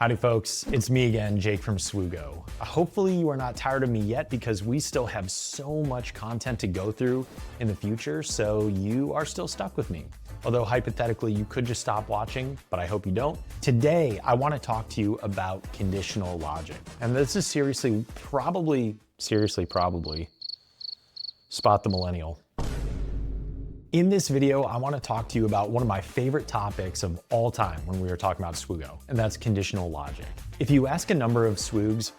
Howdy folks, it's me again, Jake from Swoogo. Hopefully you are not tired of me yet because we still have so much content to go through in the future, so you are still stuck with me. Although hypothetically you could just stop watching, but I hope you don't. Today, I want to talk to you about conditional logic. And this is seriously, probably, spot the millennial. In this video, I want to talk to you about one of my favorite topics of all time when we were talking about Swoogo, and that's conditional logic. If you ask a number of Swoogs,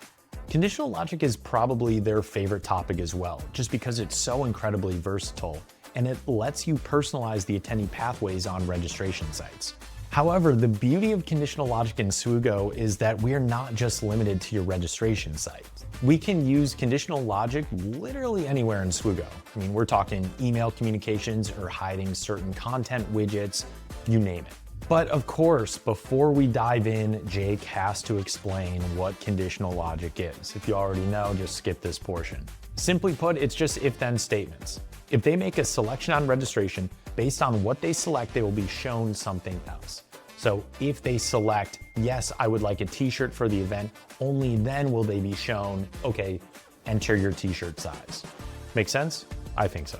conditional logic is probably their favorite topic as well, just because it's so incredibly versatile and it lets you personalize the attendee pathways on registration sites. However, the beauty of conditional logic in Swoogo is that we are not just limited to your registration site. We can use conditional logic literally anywhere in Swoogo. I mean, we're talking email communications or hiding certain content widgets, you name it. But of course, before we dive in, Jake has to explain what conditional logic is. If you already know, just skip this portion. Simply put, it's just if-then statements. If they make a selection on registration, based on what they select, they will be shown something else. So if they select, yes, I would like a t-shirt for the event, only then will they be shown, okay, enter your t-shirt size. Make sense? I think so.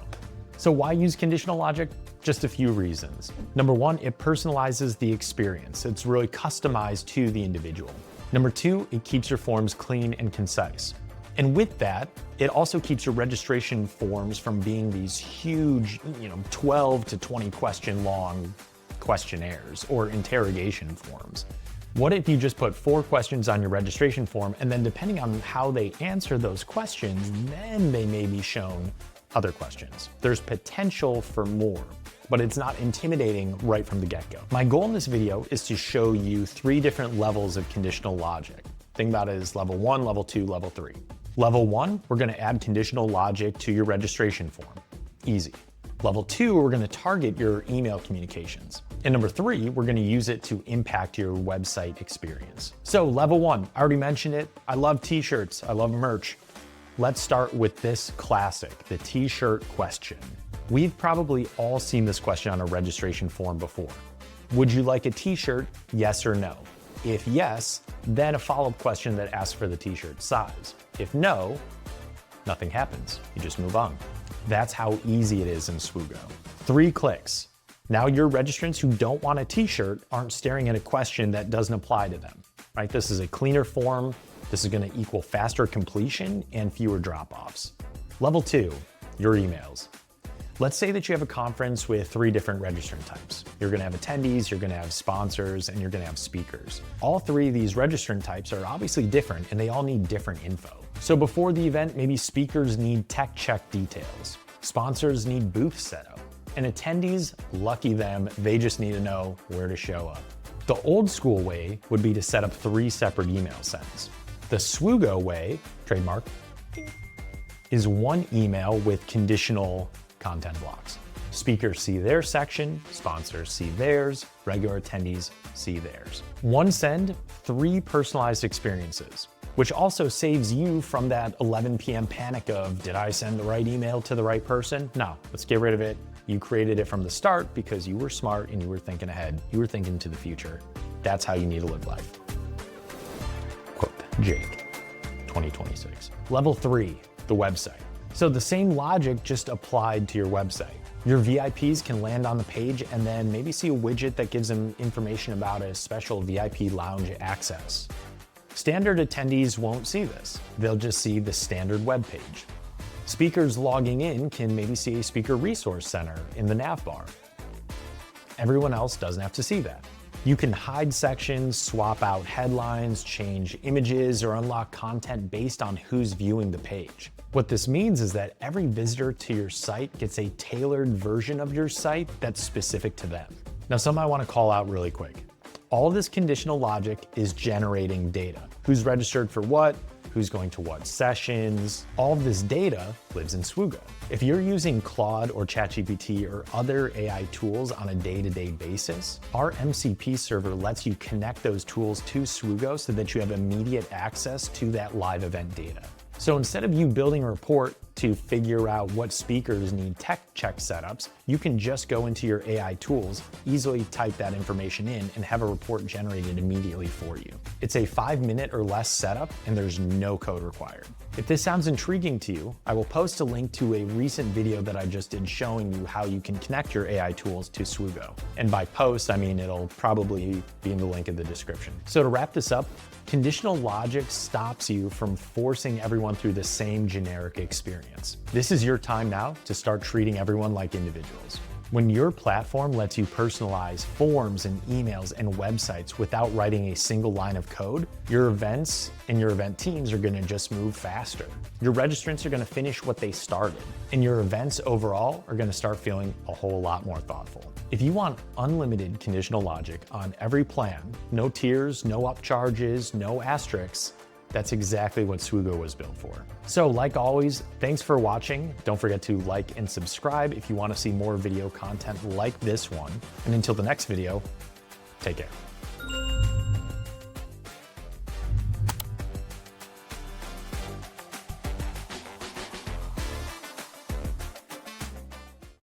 So why use conditional logic? Just a few reasons. Number one, it personalizes the experience. It's really customized to the individual. Number two, it keeps your forms clean and concise. And with that, it also keeps your registration forms from being these huge, 12 to 20 question long questionnaires or interrogation forms. What if you just put 4 questions on your registration form, and then depending on how they answer those questions, then they may be shown other questions. There's potential for more, but it's not intimidating right from the get-go. My goal in this video is to show you 3 different levels of conditional logic. Think about it as level 1, level 2, level 3. Level 1, we're gonna add conditional logic to your registration form. Easy. Level 2, we're gonna target your email communications. And number 3, we're gonna use it to impact your website experience. So level 1, I already mentioned it. I love t-shirts, I love merch. Let's start with this classic, the t-shirt question. We've probably all seen this question on a registration form before. Would you like a t-shirt, yes or no? If yes, then a follow-up question that asks for the t-shirt size. If no, nothing happens, you just move on. That's how easy it is in Swoogo. 3 clicks. Now your registrants who don't want a t-shirt aren't staring at a question that doesn't apply to them, right? This is a cleaner form. This is gonna equal faster completion and fewer drop-offs. Level 2, your emails. Let's say that you have a conference with 3 different registrant types. You're gonna have attendees, you're gonna have sponsors, and you're gonna have speakers. All 3 of these registrant types are obviously different and they all need different info. So before the event, maybe speakers need tech check details. Sponsors need booth setup. And attendees, lucky them, they just need to know where to show up. The old school way would be to set up 3 separate email sends. The Swoogo way, trademark, is 1 email with conditional content blocks. Speakers see their section, sponsors see theirs, regular attendees see theirs. 1 send, 3 personalized experiences, which also saves you from that 11 p.m. panic of, did I send the right email to the right person? No, let's get rid of it. You created it from the start because you were smart and you were thinking ahead. You were thinking to the future. That's how you need to live life. Quote, Jake, 2026. Level 3, the website. So the same logic just applied to your website. Your VIPs can land on the page and then maybe see a widget that gives them information about a special VIP lounge access. Standard attendees won't see this. They'll just see the standard web page. Speakers logging in can maybe see a speaker resource center in the nav bar. Everyone else doesn't have to see that. You can hide sections, swap out headlines, change images, or unlock content based on who's viewing the page. What this means is that every visitor to your site gets a tailored version of your site that's specific to them. Now, something I want to call out really quick. All this conditional logic is generating data. Who's registered for what? Who's going to what sessions? All of this data lives in Swoogo. If you're using Claude or ChatGPT or other AI tools on a day-to-day basis, our MCP server lets you connect those tools to Swoogo so that you have immediate access to that live event data. So instead of you building a report to figure out what speakers need tech check setups, you can just go into your AI tools, easily type that information in, and have a report generated immediately for you. It's a 5-minute or less setup, and there's no code required. If this sounds intriguing to you, I will post a link to a recent video that I just did showing you how you can connect your AI tools to Swoogo. And by post, I mean it'll probably be in the link in the description. So to wrap this up, conditional logic stops you from forcing everyone through the same generic experience. This is your time now to start treating everyone like individuals. When your platform lets you personalize forms and emails and websites without writing a single line of code, your events and your event teams are gonna just move faster. Your registrants are gonna finish what they started, and your events overall are gonna start feeling a whole lot more thoughtful. If you want unlimited conditional logic on every plan, no tiers, no upcharges, no asterisks, that's exactly what Swoogo was built for. So like always, thanks for watching. Don't forget to like and subscribe if you want to see more video content like this one. And until the next video, take care.